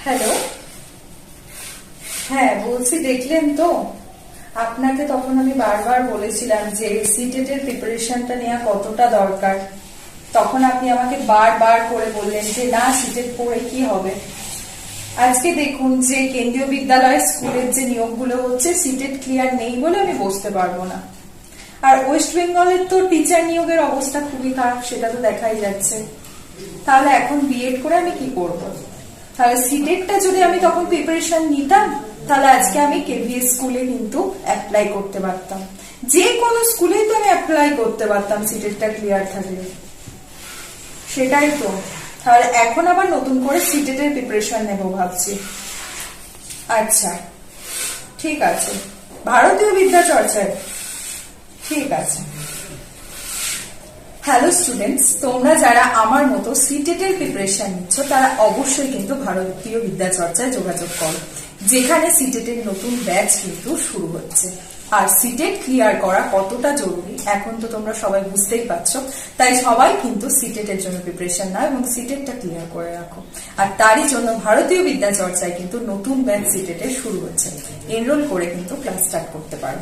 Hello. হ্যাঁ বলছি, দেখলেন তো? আপনাকে তখন আমি বারবার বলেছিলাম যে সিটেট এর প্রিপারেশনটা নেওয়া কতটা দরকার। তখন আপনি আমাকে বারবার করে বললেন যে না, সিটেট পড়ে কি হবে। আজকে দেখুন যে কেন্দ্রীয় বিদ্যালয় স্কুলের যে নিয়োগগুলো হচ্ছে, সিটেট ক্লিয়ার নেই বলে আমি বসতে পারবো না। আর ওয়েস্ট বেঙ্গলের তো টিচার নিয়োগের অবস্থা খুবই খারাপ, সেটা তো দেখাই যাচ্ছে। তাহলে এখন বিএড করে আমি কি করব? তাহলে সিটেটটা যদি আমি তখন প্রিপারেশন নিতাম, তাহলে আজকে আমি কেভিএস স্কুলে কিন্তু অ্যাপ্লাই করতে পারতাম। যে কোনো স্কুলেই তো আমি অ্যাপ্লাই করতে পারতাম সিটেটটা ক্লিয়ার থাকলে। সেটাই তো। তাহলে এখন আবার নতুন করে সিটেটের প্রিপারেশন নেব ভাবছি। আচ্ছা, ঠিক আছে। ভারতীয় বিদ্যা চর্চায়, ঠিক আছে। হ্যালো স্টুডেন্টস, তোমরা যারা আমার মতো সিটেট এর প্রিপারেশন নিচ্ছ, তারা অবশ্যই কিন্তু ভারতীয় বিদ্যা চর্চায় যোগাযোগ করো, যেখানে সিটেট এর নতুন ব্যাচ কিন্তু শুরু হচ্ছে। আর সিটেট ক্লিয়ার করা কতটা জরুরি এখন তো তোমরা সবাই বুঝতেই পারছো। তাই সবাই কিন্তু সিটেট এর জন্য প্রিপারেশন নাও এবং সিটেটটা ক্লিয়ার করে রাখো। আর তারই জন্য ভারতীয় বিদ্যা চর্চায় কিন্তু নতুন ব্যাচ সিটেট এর শুরু হচ্ছে। এনরোল করে কিন্তু ক্লাস স্টার্ট করতে পারো।